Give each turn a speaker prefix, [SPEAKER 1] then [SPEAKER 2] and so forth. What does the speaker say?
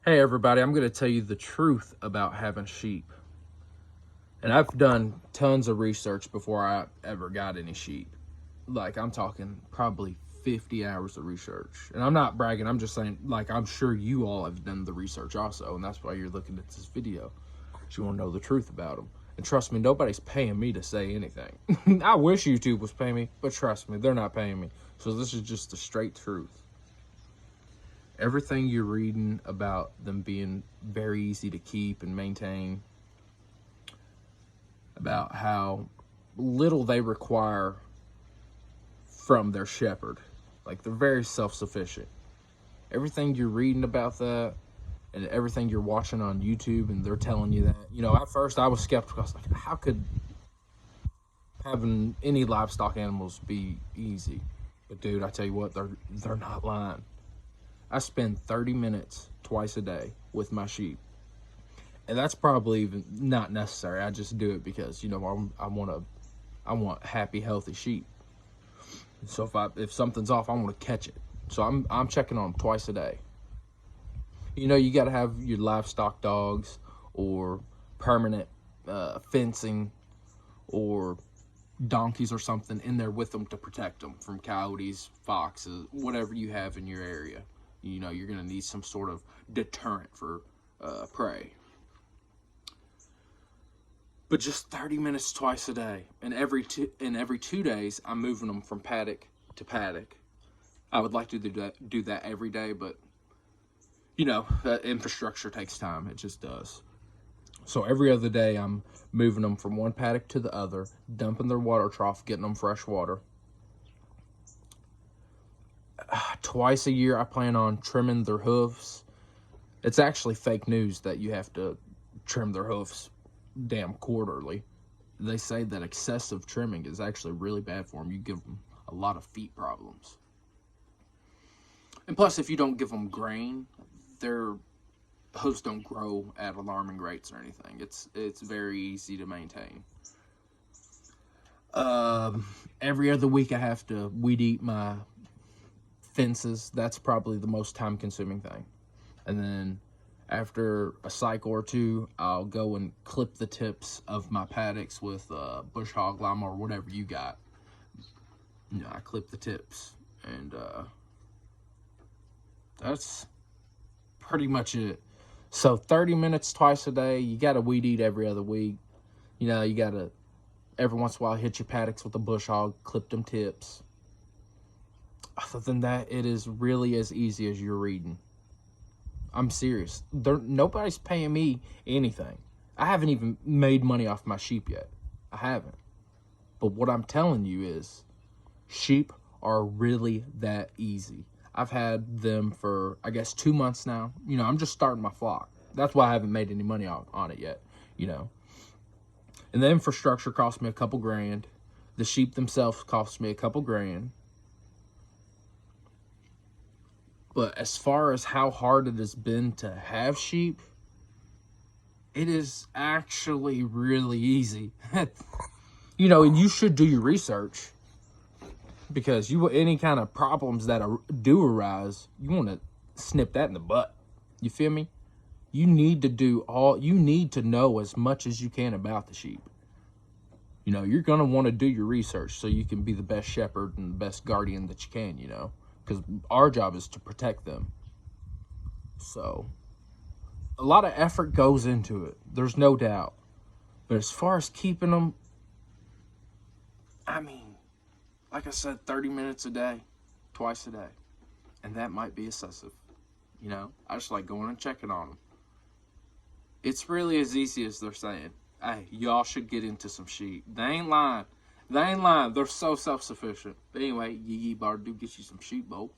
[SPEAKER 1] Hey everybody, I'm going to tell you the truth about having sheep. And I've done tons of research before I ever got any sheep. Like, I'm talking probably 50 hours of research. And I'm not bragging, I'm just saying, like, I'm sure you all have done the research also. And that's why you're looking at this video. You want to know the truth about them. And trust me, nobody's paying me to say anything. I wish YouTube was paying me, but trust me, they're not paying me. So this is just the straight truth. Everything you're reading about them being very easy to keep and maintain, about how little they require from their shepherd, like they're very self-sufficient. Everything you're reading about that and everything you're watching on YouTube and they're telling you that, at first I was skeptical. I was like, how could having any livestock animals be easy? But dude, I tell you what, they're not lying. I spend 30 minutes twice a day with my sheep. And that's probably even not necessary. I just do it because, I want happy, healthy sheep. So if something's off, I want to catch it. So I'm checking on them twice a day. You got to have your livestock dogs or permanent fencing or donkeys or something in there with them to protect them from coyotes, foxes, whatever you have in your area. You're going to need some sort of deterrent for prey. But just 30 minutes twice a day. And every 2 days, I'm moving them from paddock to paddock. I would like to do that every day, but, that infrastructure takes time. It just does. So every other day, I'm moving them from one paddock to the other, dumping their water trough, getting them fresh water. Twice a year, I plan on trimming their hooves. It's actually fake news that you have to trim their hooves damn quarterly. They say that excessive trimming is actually really bad for them. You give them a lot of feet problems. And plus, if you don't give them grain, their hooves don't grow at alarming rates or anything. It's very easy to maintain. Every other week, I have to weed eat my fences. That's probably the most time-consuming thing. And then after a cycle or two, I'll go and clip the tips of my paddocks with bush hog lawnmower or whatever you got. I clip the tips, and that's pretty much it. So 30 minutes twice a day. You got to weed eat every other week. You got to every once in a while hit your paddocks with a bush hog, clip them tips. Other than that, it is really as easy as you're reading. I'm serious. Nobody's paying me anything. I haven't even made money off my sheep yet. I haven't. But what I'm telling you is, sheep are really that easy. I've had them for, I guess, 2 months now. I'm just starting my flock. That's why I haven't made any money on it yet, And the infrastructure cost me a couple grand. The sheep themselves cost me a couple grand. But as far as how hard it has been to have sheep, it is actually really easy. And you should do your research, because any kind of problems that do arise, you want to snip that in the butt. You feel me? You need to know as much as you can about the sheep. You're going to want to do your research so you can be the best shepherd and the best guardian that you can, because our job is to protect them. So a lot of effort goes into it. There's no doubt. But as far as keeping them, like I said, 30 minutes a day, twice a day. And that might be excessive. I just like going and checking on them. It's really as easy as they're saying. Hey, y'all should get into some sheep. They ain't lying. They're so self-sufficient. But anyway, Yee better do get you some sheep, Bo.